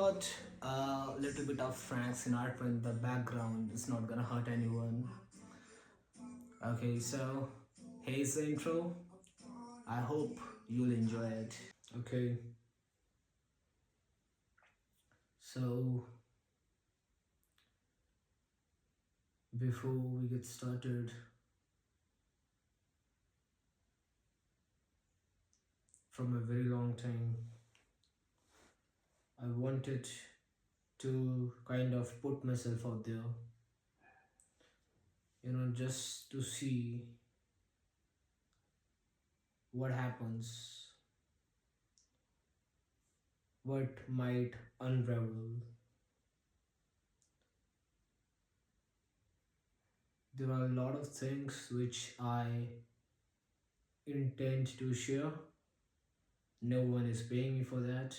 thought a little bit of Frank Sinatra in the background is not gonna hurt anyone. Okay, so here's the intro. I hope you'll enjoy it. Okay, so before we get started, from a very long time, I wanted to kind of put myself out there, just to see what happens, what might unravel. There are a lot of things which I intend to share. No one is paying me for that.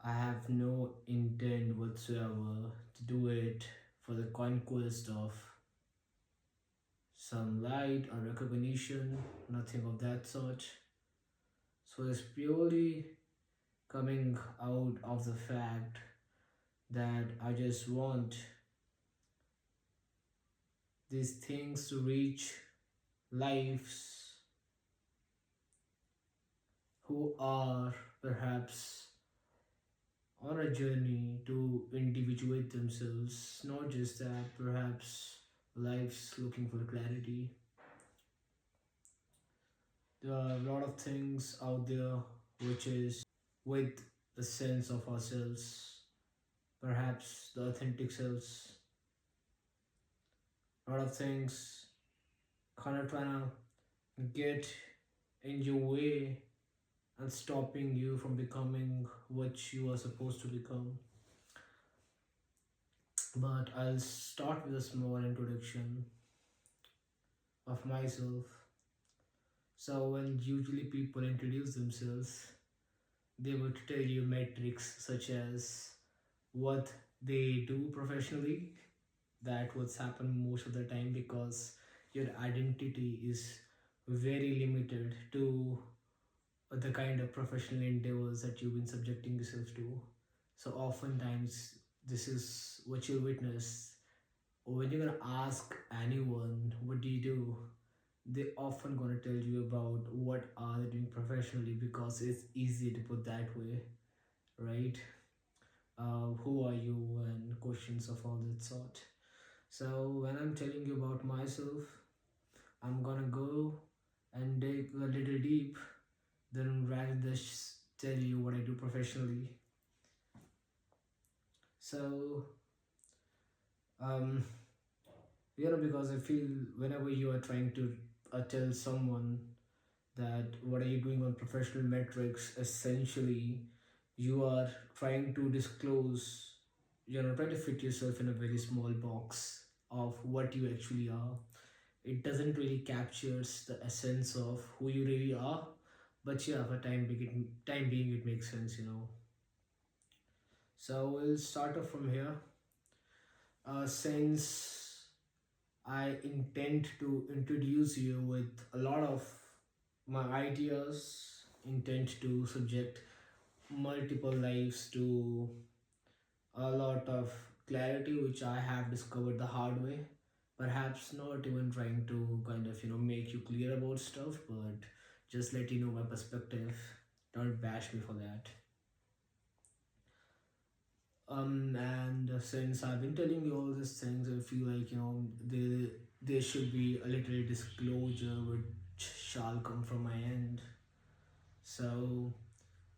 I have no intent whatsoever to do it for the conquest of some light or recognition, nothing of that sort. So it's purely coming out of the fact that I just want these things to reach lives who are perhaps on a journey to individuate themselves, not just that, perhaps lives looking for clarity. There are a lot of things out there which is with the sense of ourselves, perhaps the authentic selves. A lot of things kind of trying to get in your way and stopping you from becoming what you are supposed to become. But I'll start with a small introduction of myself. So, when usually people introduce themselves, they would tell you metrics such as what they do professionally. That what's happened most of the time because your identity is very limited to the kind of professional endeavors that you've been subjecting yourself to. So oftentimes this is what you'll witness when you're gonna ask anyone what do you do, they often gonna tell you about what are they doing professionally because it's easy to put that way, right? Who are you and questions of all that sort. So when I'm telling you about myself, I'm gonna go and dig a little deep, then rather than just tell you what I do professionally. So um, because I feel whenever you are trying to tell someone that what are you doing on professional metrics, essentially you are trying to disclose, trying to fit yourself in a very small box of what you actually are. It doesn't really captures the essence of who you really are, but yeah, for time being it makes sense. So we'll start off from here. Since I intend to introduce you with a lot of my ideas, intend to subject multiple lives to a lot of clarity which I have discovered the hard way. Perhaps not even trying to kind of make you clear about stuff, but just let you know my perspective. Don't bash me for that. And since I've been telling you all these things, I feel like there should be a little disclosure which shall come from my end. So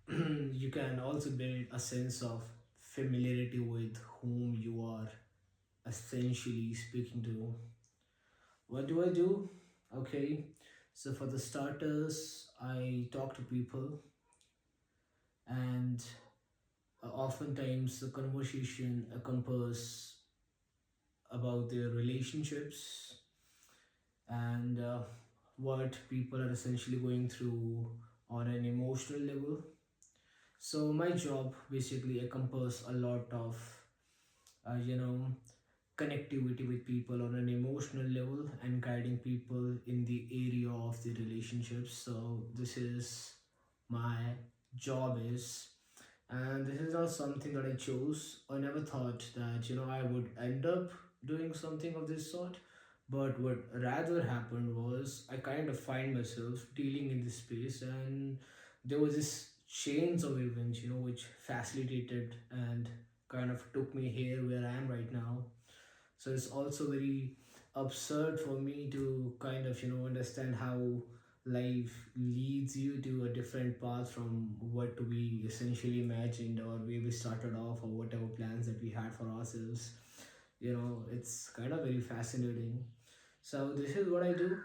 you can also build a sense of familiarity with whom you are essentially speaking to. What do I do? Okay, so for the starters, I talk to people, and oftentimes the conversation encompasses about their relationships and what people are essentially going through on an emotional level. So my job basically encompasses a lot of uh, you know connectivity with people on an emotional level and guiding people in the area of the relationships. So this is my job is. And this is not something that I chose. I never thought that, I would end up doing something of this sort. But what rather happened was I kind of find myself dealing in this space, and there was this chains of events, which facilitated and kind of took me here where I am right now. So it's also very absurd for me to kind of understand how life leads you to a different path from what we essentially imagined or where we started off or whatever plans that we had for ourselves. It's kind of very fascinating. So this is what I do,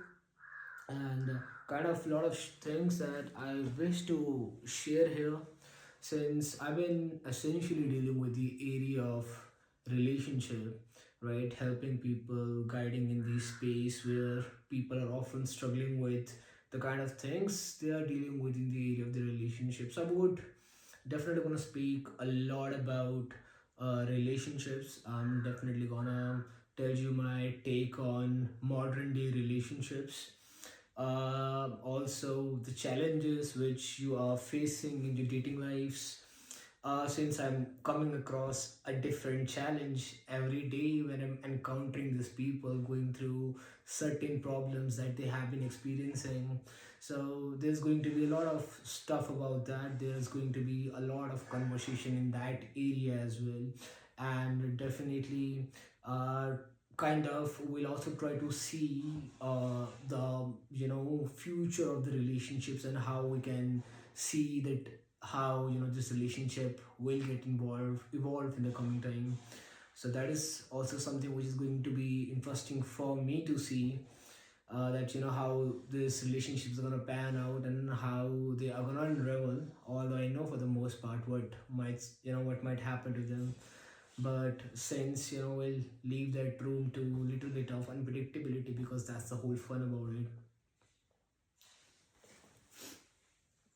and kind of a lot of things that I wish to share here, since I've been essentially dealing with the area of relationship, right? Helping people, guiding in this space where people are often struggling with the kind of things they are dealing with in the area of the relationships. I would definitely gonna speak a lot about relationships. I'm definitely gonna tell you my take on modern day relationships, also the challenges which you are facing in your dating lives, since I'm coming across a different challenge every day when I'm encountering these people going through certain problems that they have been experiencing. So there's going to be a lot of stuff about that. There's going to be a lot of conversation in that area as well, and definitely uh, kind of we'll also try to see the future of the relationships and how we can see that how this relationship will get evolved in the coming time. So that is also something which is going to be interesting for me to see, that how these relationships are gonna pan out and how they are gonna unravel. Although I know for the most part what might happen to them, but since we'll leave that room to little bit of unpredictability because that's the whole fun about it.